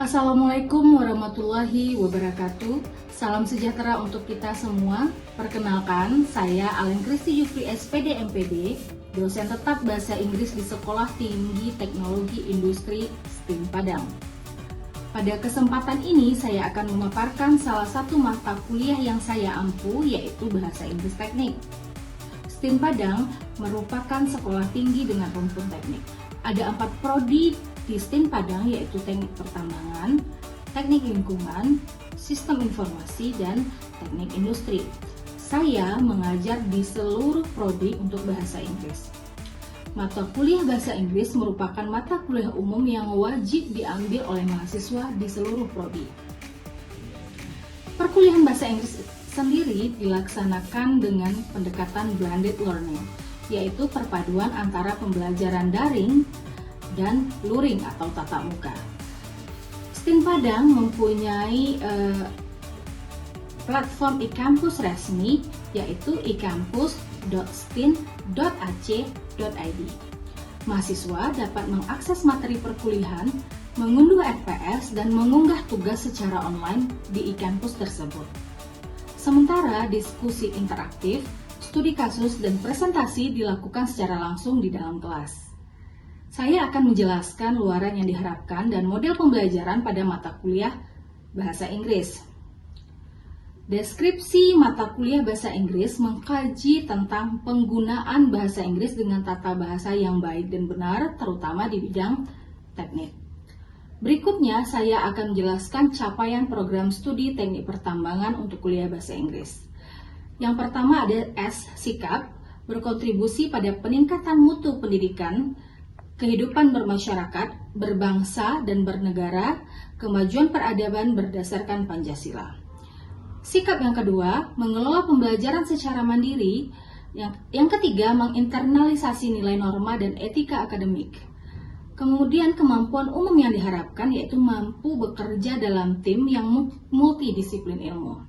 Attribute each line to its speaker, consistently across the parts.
Speaker 1: Assalamualaikum warahmatullahi wabarakatuh. Salam sejahtera untuk kita semua. Perkenalkan, saya Alen Kristi Jufri SPD MPD, dosen tetap Bahasa Inggris di Sekolah Tinggi Teknologi Industri STIM Padang. Pada kesempatan ini saya akan memaparkan salah satu mata kuliah yang saya ampu, yaitu Bahasa Inggris Teknik. STIM Padang merupakan sekolah tinggi dengan rumpun teknik. Ada 4 prodi di STIM Padang, yaitu Teknik Pertambangan, Teknik Lingkungan, Sistem Informasi, dan Teknik Industri. Saya mengajar di seluruh prodi untuk bahasa Inggris. Mata kuliah bahasa Inggris merupakan mata kuliah umum yang wajib diambil oleh mahasiswa di seluruh prodi. Perkuliahan bahasa Inggris sendiri dilaksanakan dengan pendekatan blended learning, yaitu perpaduan antara pembelajaran daring dan luring atau tatap muka. STIM Padang mempunyai platform e-kampus resmi, yaitu ekampus.stin.ac.id. Mahasiswa dapat mengakses materi perkuliahan, mengunduh FPS, dan mengunggah tugas secara online di e-kampus tersebut. Sementara diskusi interaktif, studi kasus, dan presentasi dilakukan secara langsung di dalam kelas. Saya akan menjelaskan luaran yang diharapkan dan model pembelajaran pada mata kuliah bahasa Inggris. Deskripsi mata kuliah bahasa Inggris mengkaji tentang penggunaan bahasa Inggris dengan tata bahasa yang baik dan benar, terutama di bidang teknik. Berikutnya saya akan menjelaskan capaian program studi teknik pertambangan untuk kuliah bahasa Inggris. Yang pertama ada S, sikap, berkontribusi pada peningkatan mutu pendidikan, kehidupan bermasyarakat, berbangsa, dan bernegara, kemajuan peradaban berdasarkan Pancasila. Sikap yang kedua, mengelola pembelajaran secara mandiri. Yang ketiga, menginternalisasi nilai norma dan etika akademik. Kemudian kemampuan umum yang diharapkan yaitu mampu bekerja dalam tim yang multidisiplin ilmu.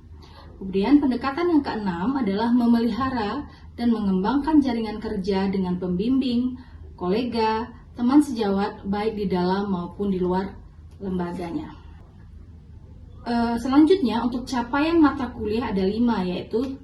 Speaker 1: Kemudian pendekatan yang keenam adalah memelihara dan mengembangkan jaringan kerja dengan pembimbing, kolega, teman sejawat baik di dalam maupun di luar lembaganya. Selanjutnya untuk capaian mata kuliah ada 5, yaitu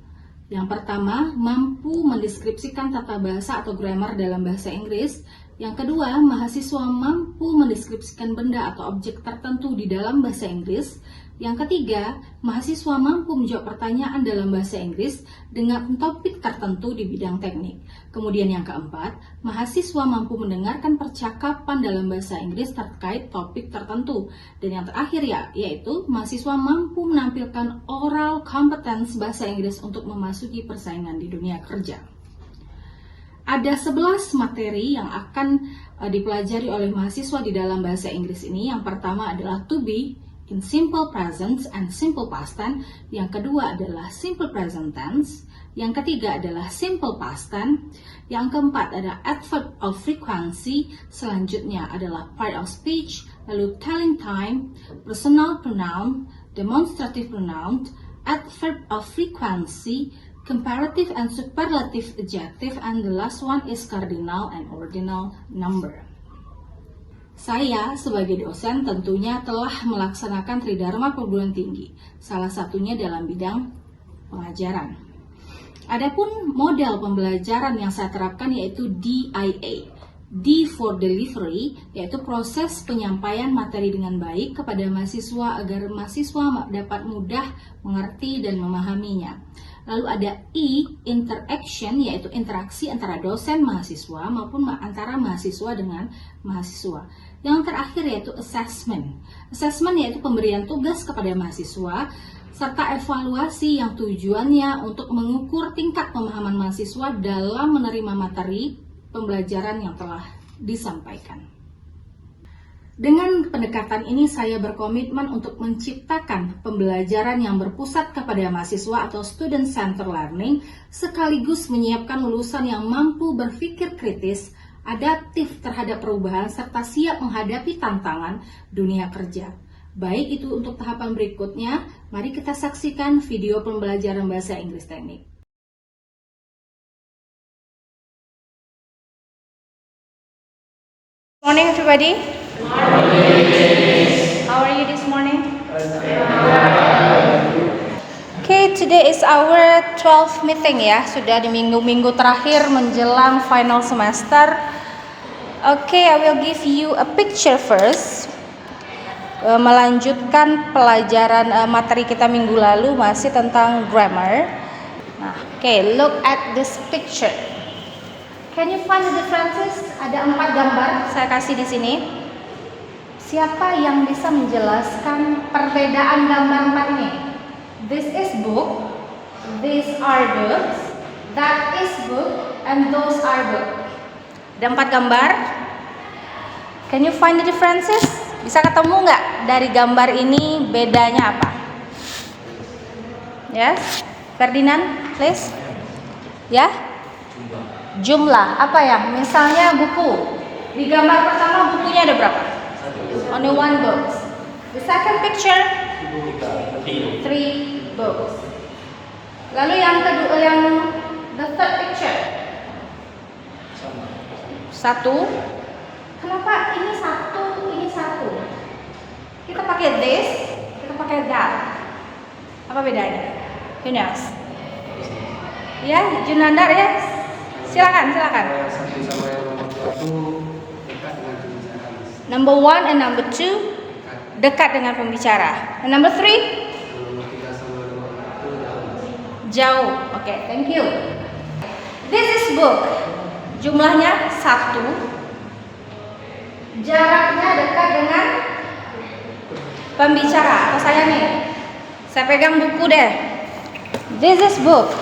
Speaker 1: yang pertama, mampu mendeskripsikan tata bahasa atau grammar dalam bahasa Inggris. Yang kedua, mahasiswa mampu mendeskripsikan benda atau objek tertentu di dalam bahasa Inggris. Yang ketiga, mahasiswa mampu menjawab pertanyaan dalam bahasa Inggris dengan topik tertentu di bidang teknik. Kemudian yang keempat, mahasiswa mampu mendengarkan percakapan dalam bahasa Inggris terkait topik tertentu. Dan yang terakhir yaitu mahasiswa mampu menampilkan oral competence bahasa Inggris untuk memasuki persaingan di dunia kerja. Ada 11 materi yang akan dipelajari oleh mahasiswa di dalam bahasa Inggris ini. Yang pertama adalah to be in simple present and simple past tense. Yang kedua adalah simple present tense. Yang ketiga adalah simple past tense. Yang keempat adalah adverb of frequency. Selanjutnya adalah part of speech, lalu telling time, personal pronoun, demonstrative pronoun, adverb of frequency, comparative and superlative adjective, and the last one is cardinal and ordinal number. Saya sebagai dosen tentunya telah melaksanakan Tridharma perguruan tinggi, salah satunya dalam bidang pengajaran. Adapun model pembelajaran yang saya terapkan yaitu DIA. D for delivery, yaitu proses penyampaian materi dengan baik kepada mahasiswa agar mahasiswa dapat mudah mengerti dan memahaminya. Lalu ada E, interaction, yaitu interaksi antara dosen mahasiswa maupun antara mahasiswa dengan mahasiswa. Yang terakhir yaitu assessment. Assessment yaitu pemberian tugas kepada mahasiswa serta evaluasi yang tujuannya untuk mengukur tingkat pemahaman mahasiswa dalam menerima materi pembelajaran yang telah disampaikan. Dengan pendekatan ini saya berkomitmen untuk menciptakan pembelajaran yang berpusat kepada mahasiswa atau student centered learning, sekaligus menyiapkan lulusan yang mampu berpikir kritis, adaptif terhadap perubahan, serta siap menghadapi tantangan dunia kerja. Baik itu untuk tahapan berikutnya, mari kita saksikan video pembelajaran bahasa Inggris teknik.
Speaker 2: Morning everybody.
Speaker 3: Morning.
Speaker 2: How are you
Speaker 1: Okay, today is our 12th meeting ya. Sudah di minggu-minggu terakhir menjelang final semester. Okay, I will give you a picture first. Melanjutkan pelajaran materi kita minggu lalu masih tentang grammar. Nah, okay, look at this picture. Can you find the differences? Ada 4 gambar saya kasih di sini. Siapa yang bisa menjelaskan perbedaan gambar 4 ini? This is book, these are books, that is book, and those are book. Ada 4 gambar. Can you find the differences? Bisa ketemu nggak dari gambar ini bedanya apa? Yes, Ferdinand, please. Ya? Jumlah apa ya? Misalnya buku. Di gambar pertama bukunya ada berapa? Only one book. The second picture, 3 books. Lalu yang kedua, yang the third picture, 1. Kenapa ini 1, ini 1? Kita pakai this, kita pakai that. Apa bedanya? Who knows? Ya, Junandar ya. Silakan. Number 1 and number 2 dekat dengan pembicara. And number 3 jauh. Okay, thank you. This is book. Jumlahnya 1. Jaraknya dekat dengan pembicara. Atau saya nih. Saya pegang buku deh. This is book.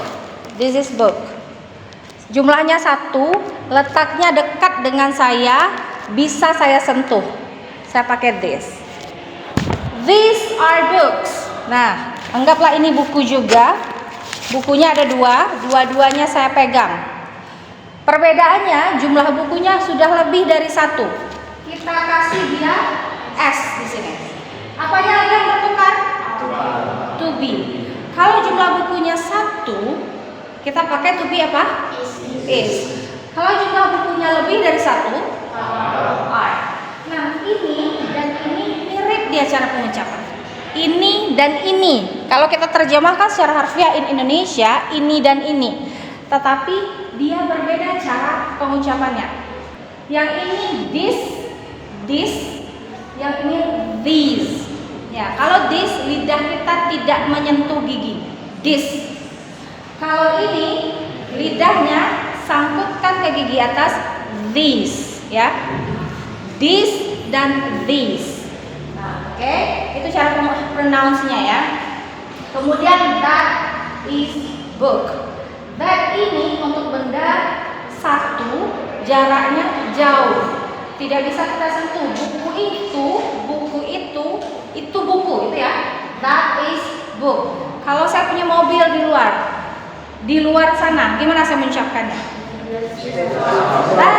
Speaker 1: This is book. Jumlahnya 1. Letaknya dekat dengan saya. Bisa saya sentuh. Saya pakai this. These are books. Nah, anggaplah ini buku juga. Bukunya ada 2, dua-duanya saya pegang. Perbedaannya jumlah bukunya sudah lebih dari 1. Kita kasih dia S di sini. Apanya lagi yang bertukar? To be. Kalau jumlah bukunya 1, kita pakai to be apa? Is. Kalau jumlah bukunya lebih dari 1, are. Nah, ini dan ini mirip dia cara pengucapan. Ini dan ini. Kalau kita terjemahkan secara harfiah in Indonesia, ini dan ini. Tetapi dia berbeda cara pengucapannya. Yang ini this, yang ini these. Ya, kalau this lidah kita tidak menyentuh gigi. This. Kalau ini lidahnya sangkutkan ke gigi atas. These, ya. This dan these. Oke, itu cara pronounce-nya ya. Kemudian that is book. That ini untuk benda 1, jaraknya jauh. Tidak bisa kita sentuh. Buku itu buku itu ya. That is book. Kalau saya punya mobil di luar sana, gimana saya mengucapkannya? That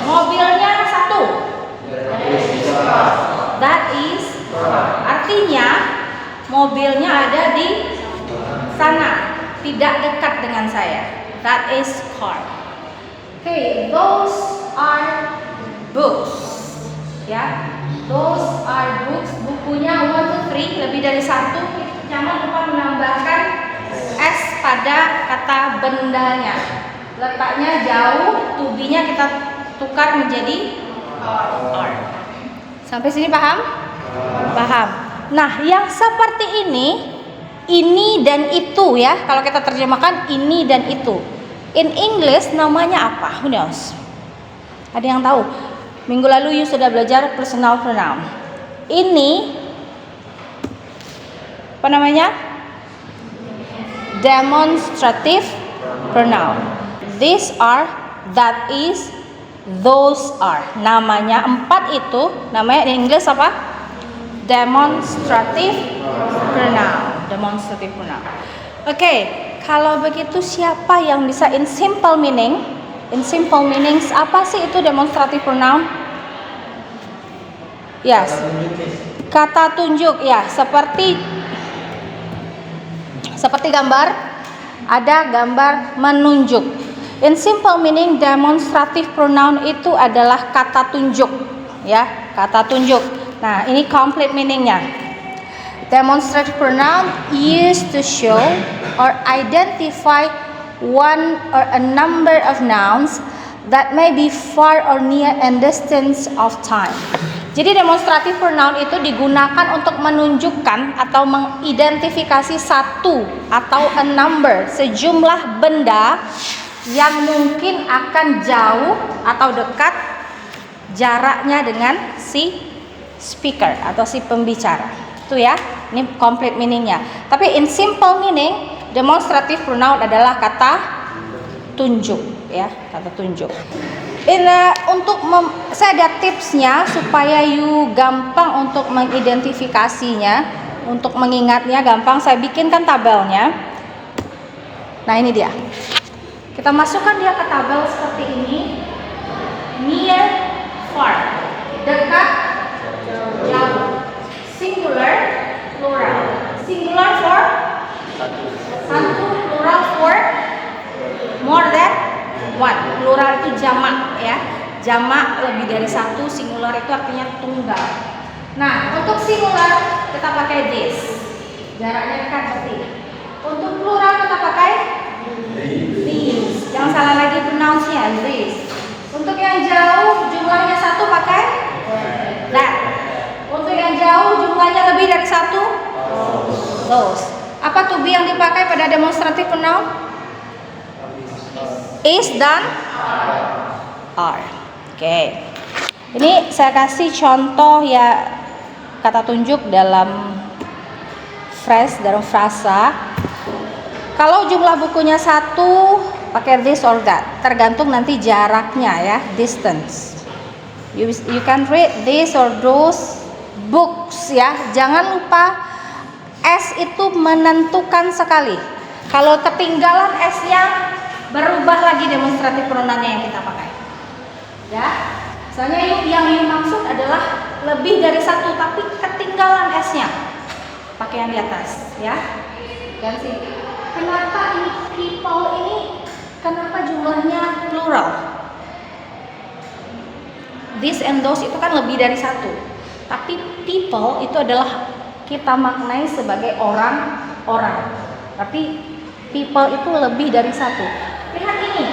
Speaker 1: mobilnya 1. That is. Artinya mobilnya ada di sana, tidak dekat dengan saya. That is car. Okay, those are books. Ya, those are books. Bukunya 1, 2, 3 lebih dari 1. Jangan lupa menambahkan S pada kata bendanya. Letaknya jauh, to be-nya kita tukar menjadi are. Sampai sini paham? Paham. Nah, yang seperti ini dan itu ya. Kalau kita terjemahkan ini dan itu. In English namanya apa? Who knows? Ada yang tahu? Minggu lalu you sudah belajar personal pronoun. Ini apa namanya? Demonstrative pronoun. These are, that is, those are. Namanya 4 itu, namanya in English apa? Demonstrative pronoun. Demonstrative pronoun. Oke, kalau begitu siapa yang bisa in simple meaning? In simple meanings apa sih itu demonstrative pronoun? Yes. Kata tunjuk ya, seperti gambar, ada gambar menunjuk. In simple meaning demonstrative pronoun itu adalah kata tunjuk ya, kata tunjuk. Nah, ini complete meaningnya.
Speaker 2: Demonstrative pronoun used to show or identify one or a number of nouns that may be far or near in distance of time. Jadi demonstrative pronoun itu digunakan untuk menunjukkan atau mengidentifikasi satu atau a number, sejumlah benda yang mungkin akan jauh atau dekat jaraknya dengan si speaker atau si pembicara. Itu ya, ini complete meaningnya. Tapi in simple meaning, demonstrative pronoun adalah kata tunjuk, ya, kata tunjuk. Saya ada tipsnya supaya you gampang untuk mengidentifikasinya, untuk mengingatnya gampang. Saya bikinkan tabelnya. Nah, ini dia. Kita masukkan dia ke tabel seperti ini. Near, far, dekat, jauh. Singular, plural. Singular for satu, plural for more than one. Plural itu jamak, ya. Jamak lebih dari satu, singular itu artinya tunggal. Nah, untuk singular kita pakai this. Jaraknya dekat berarti. Untuk plural kita pakai these. Jangan salah lagi pronounce-nya, this. Untuk yang jauh jumlahnya satu pakai that. Untuk yang jauh jumlahnya lebih dari satu, those. Apa to be yang dipakai pada demonstrative pronoun? Is dan are. Oke. Ini saya kasih contoh ya kata tunjuk dalam phrase, dalam frasa. Kalau jumlah bukunya satu pakai this or that, tergantung nanti jaraknya ya, distance. You can read this or those books ya. Jangan lupa S itu menentukan sekali. Kalau ketinggalan S-nya, berubah lagi demonstratif pronounnya yang kita pakai. Ya. Misalnya yang maksud adalah lebih dari satu tapi ketinggalan S-nya. Pakai yang di atas ya. Dan sih. Kenapa ini people ini kenapa jumlahnya plural? This and those itu kan lebih dari satu. Tapi people itu adalah kita maknai sebagai orang-orang. Tapi people itu lebih dari satu. Lihat ini,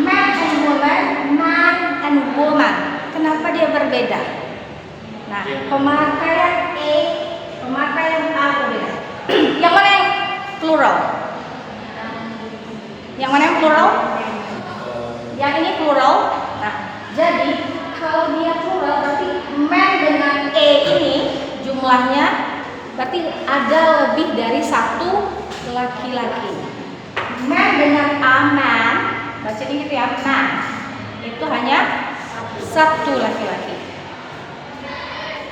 Speaker 2: man and woman, man and woman. Kenapa dia berbeda? Nah, pemakaian pemakaian A berbeda. Yang mana yang plural? Yang mana yang plural? Yang ini plural. Nah, jadi kalau dia plural berarti man dengan ini jumlahnya berarti ada lebih dari satu laki-laki. Man dengan a man, bacanya gitu ya, man itu hanya satu laki-laki.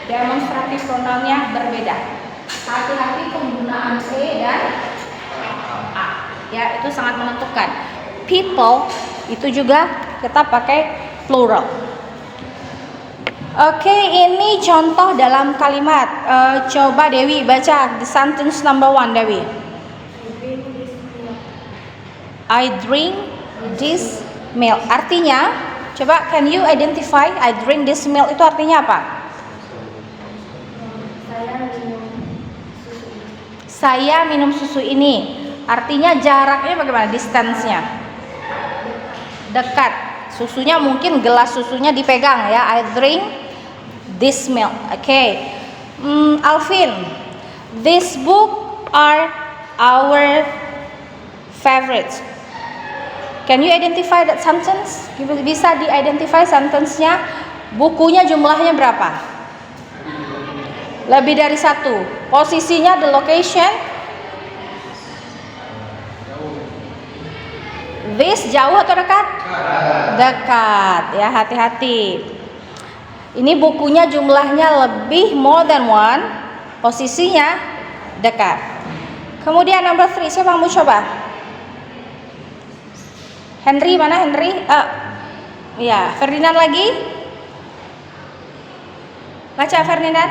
Speaker 2: Demonstratif pronounnya berbeda. Hati-hati penggunaan dan a. Ya, itu sangat menentukan. People itu juga kita pakai plural. Oke, ini contoh dalam kalimat. Coba Dewi baca the sentence number 1, Dewi. I drink this milk. Artinya, coba can you identify I drink this milk itu artinya apa? Saya minum susu ini. Artinya jaraknya bagaimana? Distance-nya. Dekat. Susunya mungkin gelas susunya dipegang ya. I drink this milk. Okay. Alvin, this book are our favorites. Can you identify that sentence? Bisa di-identify sentence-nya. Bukunya jumlahnya berapa? Lebih dari satu. Posisinya, the location. This jauh atau dekat? Dekat. Ya, hati-hati. Ini bukunya jumlahnya lebih more than one. Posisinya dekat. Kemudian number 3, siapa yang mau coba? Henry, mana Henry? Ya, Ferdinand lagi. Baca Ferdinand.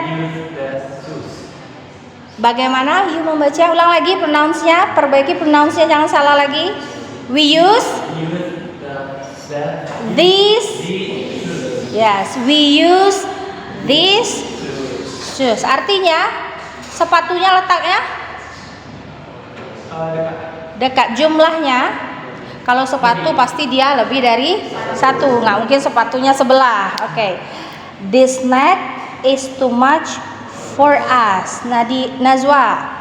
Speaker 2: Bagaimana you membaca? Ulang lagi pronounce-nya, perbaiki pronounce-nya, jangan salah lagi. We use this. Yes, we use this shoes. Artinya Sepatunya letaknya dekat. Jumlahnya, kalau sepatu pasti dia lebih dari satu, nggak mungkin sepatunya sebelah. Oke. This snack is too much for us. Najwa.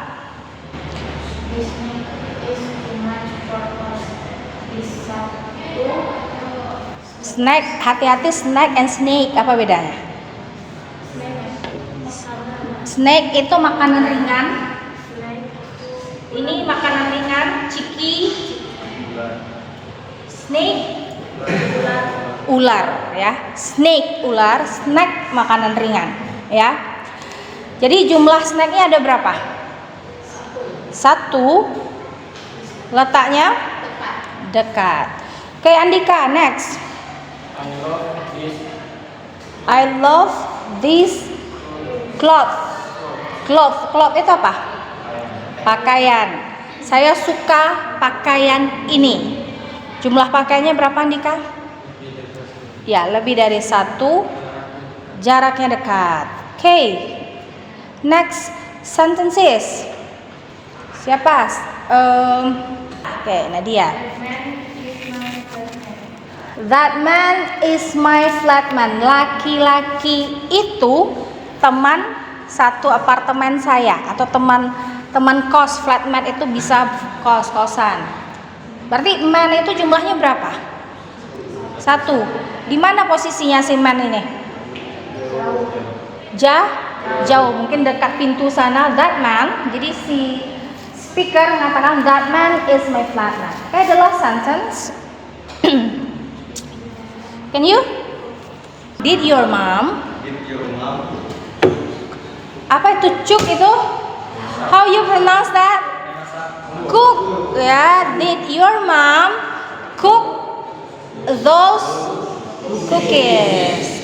Speaker 2: Snack, hati-hati snack and snake, apa bedanya? Snack itu makanan ringan. Ini makanan ringan, ciki. Snake, ular ya. Snake, ular. Snack, makanan ringan ya. Jadi jumlah snacknya ada berapa? Satu. Letaknya dekat. Oke, Andika, next. I love this cloth. Cloth itu apa? Pakaian. Saya suka pakaian ini. Jumlah pakaiannya berapa, Andika? Ya, lebih dari satu. Jaraknya dekat. Oke. Next sentences. Siapa? Oke, Nadia. That man is my flatman. Laki-laki itu teman satu apartemen saya, atau teman kos. Flatman itu bisa kos-kosan. Berarti man itu jumlahnya berapa? Satu. Di mana posisinya si man ini? Jauh. Mungkin dekat pintu sana. That man. Jadi si speaker mengatakan that man is my flatman. Okay, the last sentence. Can you? Did your mom? Apa itu cook itu? How you pronounce that? Cook. Ya, did your mom cook those cookies?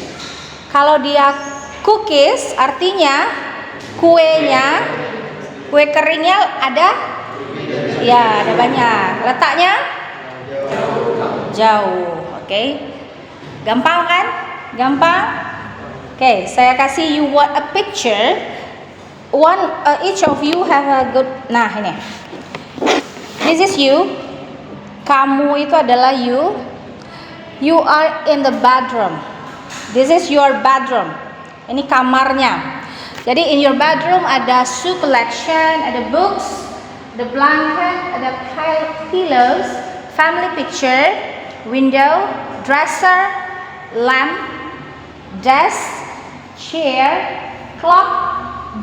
Speaker 2: Kalau dia cookies artinya kuenya, kue keringnya ada? Ya, ada banyak. Letaknya? Jauh. Oke. Gampang kan? Gampang. Oke, saya kasih you what a picture. Each of you have a good. Nah, ini. This is you. Kamu itu adalah you. You are in the bedroom. This is your bedroom. Ini kamarnya. Jadi in your bedroom ada shoe collection, ada books, ada blanket, ada pillows, family picture, window, dresser, lamp, desk, chair, clock,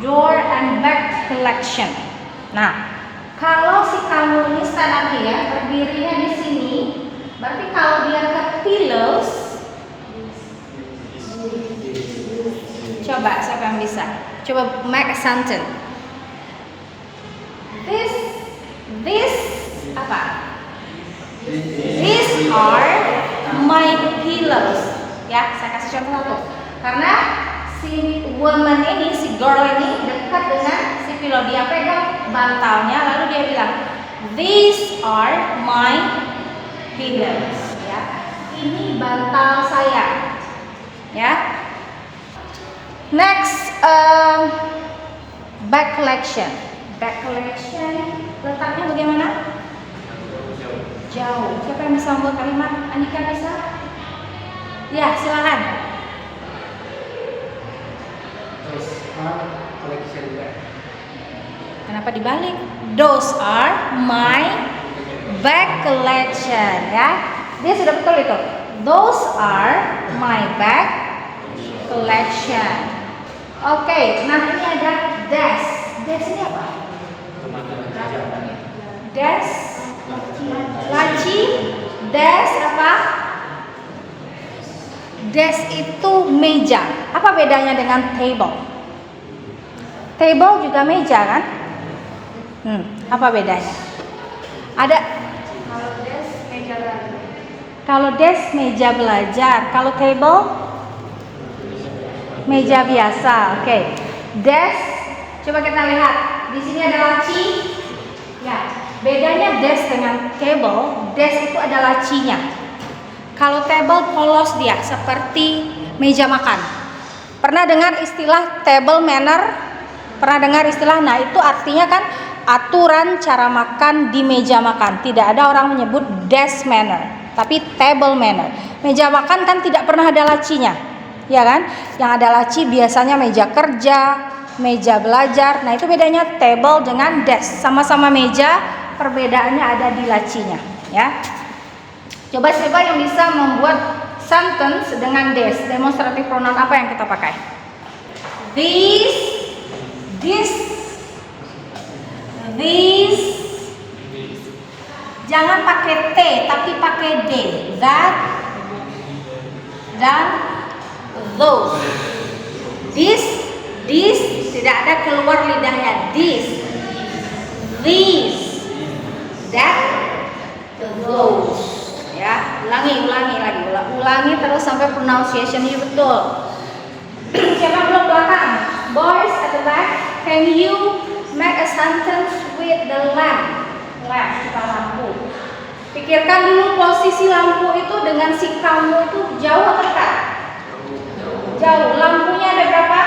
Speaker 2: door, and bag collection. Nah, kalau si kamu ini stand up ya, berdirinya di sini, berarti kalau dia ke pillows, coba siapa yang bisa? Coba make a sentence. This apa? These are my pillows. Ya, saya kasih contoh satu. Karena si woman ini, si girl ini dekat dengan si pillow, dia pegang bantalnya, lalu dia bilang, these are my pillows. Ya, ini bantal saya. Ya. Next, bag collection. Bag collection letaknya bagaimana? Jauh. Siapa yang bisa membuat kalimat? Andika bisa? Ya, silakan. Kenapa dibalik? Those are my bag collection. Ya, dia sudah betul itu. Those are my bag collection. Oke, nah ini ada desk. Desk ini apa? Desk, laci, desk apa? Desk itu meja. Apa bedanya dengan table? Table juga meja kan? Apa bedanya? Ada. Kalau desk meja belajar, kalau table meja biasa. Oke. Desk, coba kita lihat. Di sini ada laci. Ya, bedanya desk dengan table, desk itu ada lacinya. Kalau table polos dia, seperti meja makan. Pernah dengar istilah table manner? Pernah dengar istilah? Nah, itu artinya kan aturan cara makan di meja makan. Tidak ada orang menyebut desk manner, tapi table manner. Meja makan kan tidak pernah ada lacinya, ya kan? Yang ada laci biasanya meja kerja, meja belajar. Nah, itu bedanya table dengan desk. Sama-sama meja, perbedaannya ada di lacinya, ya. Coba siapa yang bisa membuat sentence dengan desk? Demonstratif pronoun apa yang kita pakai? This. Jangan pakai T, tapi pakai D. That, dan those. This, tidak ada keluar lidahnya. These, that, those. Ya, ulangi terus sampai pronunciation-nya betul. Siapa belum belakang? Boys at the back, can you make a sentence with the lamp? Kita lampu. Pikirkan dulu posisi lampu itu dengan si kamu itu jauh atau dekat? Jauh. Lampunya ada berapa?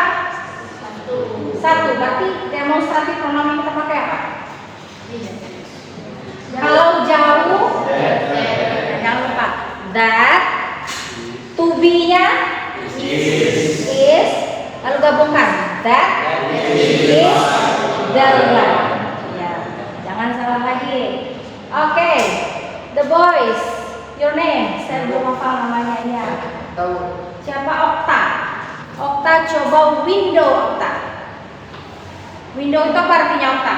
Speaker 2: Satu. Berarti demonstratif pronoun yang kita pakai apa? Kalau jauh, jangan lupa that. To be-nya is. Lalu gabungkan that is the lamp. Ya, jangan salah lagi. Oke, the boys, your name. Saya belum hafal namanya ya. Siapa? Okta coba window Okta. Window itu apa artinya Okta?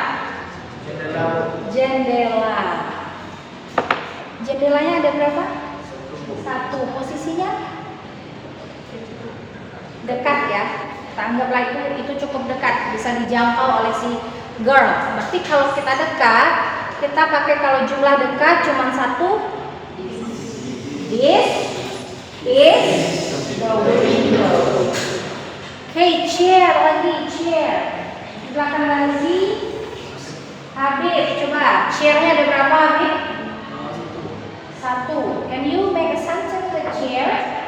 Speaker 2: Jendela. Jendelanya ada berapa? Satu. Posisinya dekat ya. Kita anggaplah itu cukup dekat, bisa dijangkau oleh si girl. Berarti kalau kita dekat, kita pakai kalau jumlah dekat cuma satu. This is the window. Okay, chair lagi, chair. Di belakang lagi. Habib, coba. Chairnya ada berapa, Habib? Satu. Can you make a sentence with chair?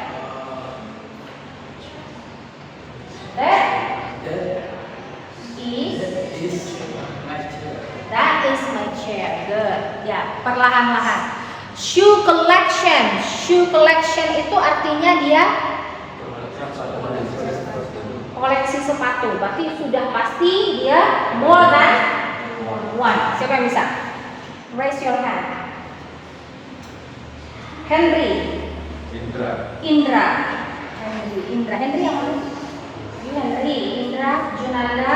Speaker 2: That is my chair. Good. Ya, perlahan-lahan. Shoe collection. Shoe collection itu artinya dia koleksi sepatu. Berarti sudah pasti dia more than one. Siapa yang bisa? Raise your hand. Henry. Indra. Henry yang mana? Henry, Indra, Junanda,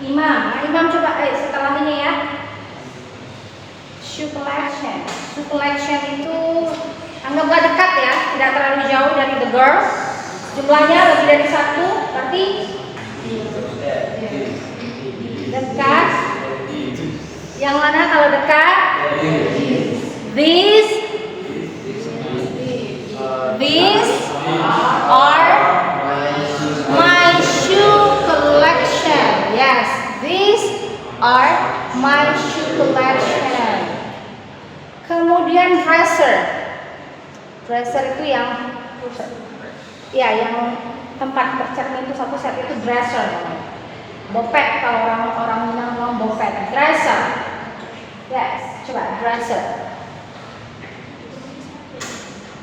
Speaker 2: Imam. Nah, Imam coba setelah ini ya. Shoe collection. Shoe collection itu anggaplah dekat ya, tidak terlalu jauh dari the girl. Jumlahnya lebih dari satu, berarti dekat. Yang mana kalau dekat? These are my shoe collection. Yes, these are my shoe collection. Kemudian dresser. Dresser itu yang tempat bercermin itu satu set itu dresser. Bopet kalau orang Minang ngomong bopet. Dresser. Yes, coba dresser.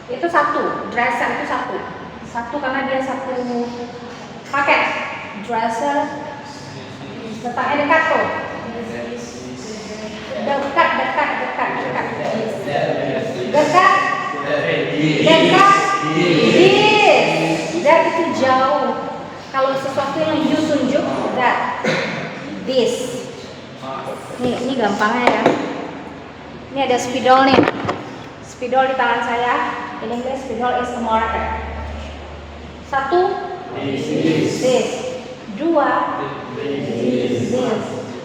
Speaker 2: Itu satu, dresser itu satu. Satu karena dia satu paket. Dresser. Letaknya dekat tuh. Dekat. That itu jauh. Kalau sesuatu yang you tunjuk, that. This. Ini gampangnya ya. Ini ada spidol nih. Spidol di tangan saya. In English, spidol is a marker. Satu, this. Dua, this.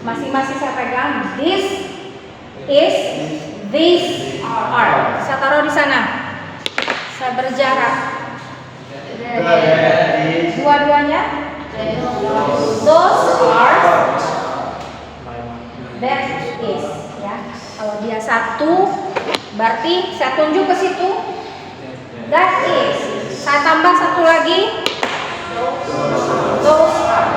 Speaker 2: Masing-masing saya pegang. This is, these are. Saya taruh di sana. Saya berjarak. Dua-duanya. Those are. That is. Ya. Kalau dia satu, berarti saya tunjuk ke situ. That is. Saya tambah satu lagi. Those are.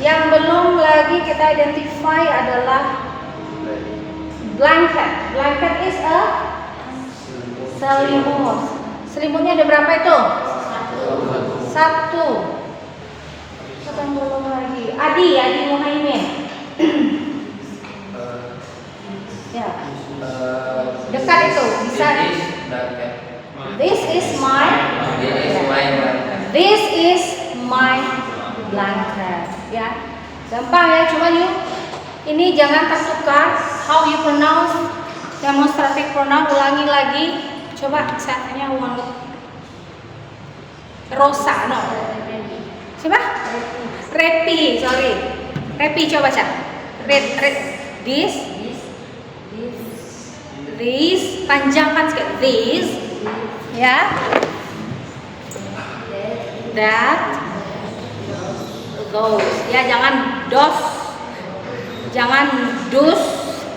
Speaker 2: Yang belum lagi kita identify adalah blanket. Blanket is a selimut. Selimutnya ada berapa itu? Satu. Siapa yang belum lagi? Adi Muhaimin. Ya. Dekat itu bisa. This is my blanket. Ya. Gampang ya, cuma ini jangan tertukar. How you pronounce demonstrative pronoun, ulangi lagi. Coba saya tanya ulang. Rosa, no. Siapa? Repi, sorry. Repi, coba baca. This, panjangkan sedikit. This, ya. That, those. Ya, jangan dos, jangan dus,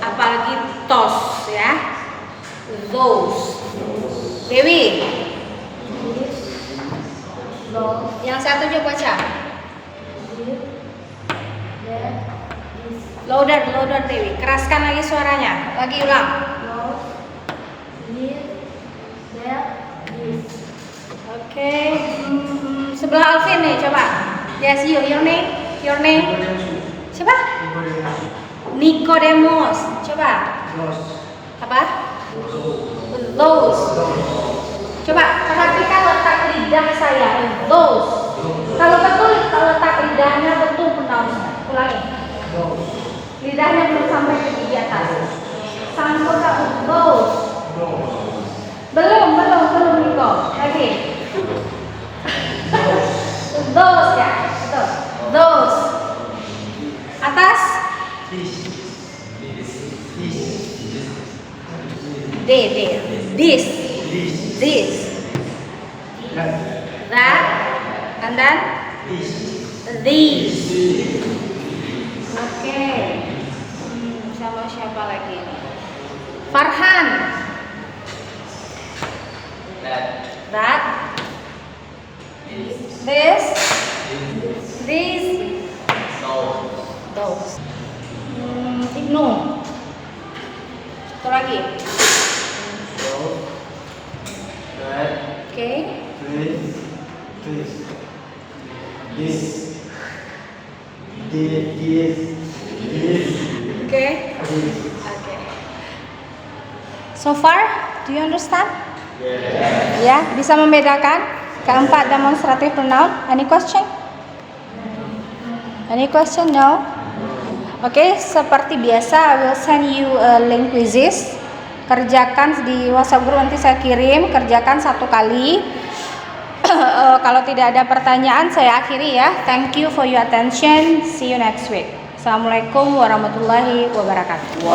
Speaker 2: apalagi tos, ya. Those. Dewi. Yang satu coba baca. Louder Dewi. Keraskan lagi suaranya. Lagi ulang. Oke. Sebelah Alvin nih coba. Yes, your name. Siapa? Nicodemus. Coba. Apa? Those. Coba perhatikan letak lidah saya. Those. Kalau betul, kalau letak lidahnya betul pronounce-nya. Ulangi. Lidahnya belum sampai ke gigi atas. Sampai ke those. Belum Niko. Lagi. Those ya. Betul. Those. Atas. This. That. And then these. Oke. Sama siapa lagi ini? Farhan. That. This. Those. Ibnu. Satu lagi. Oke.
Speaker 3: This.
Speaker 2: Okay. So far, do you understand? Ya, bisa membedakan keempat demonstrative pronoun. Any question? No? Oke, seperti biasa, I will send you a link quizzes. Kerjakan di WhatsApp group, nanti saya kirim. Kerjakan 1 kali. Kalau tidak ada pertanyaan, saya akhiri ya. Thank you for your attention. See you next week. Assalamualaikum warahmatullahi wabarakatuh.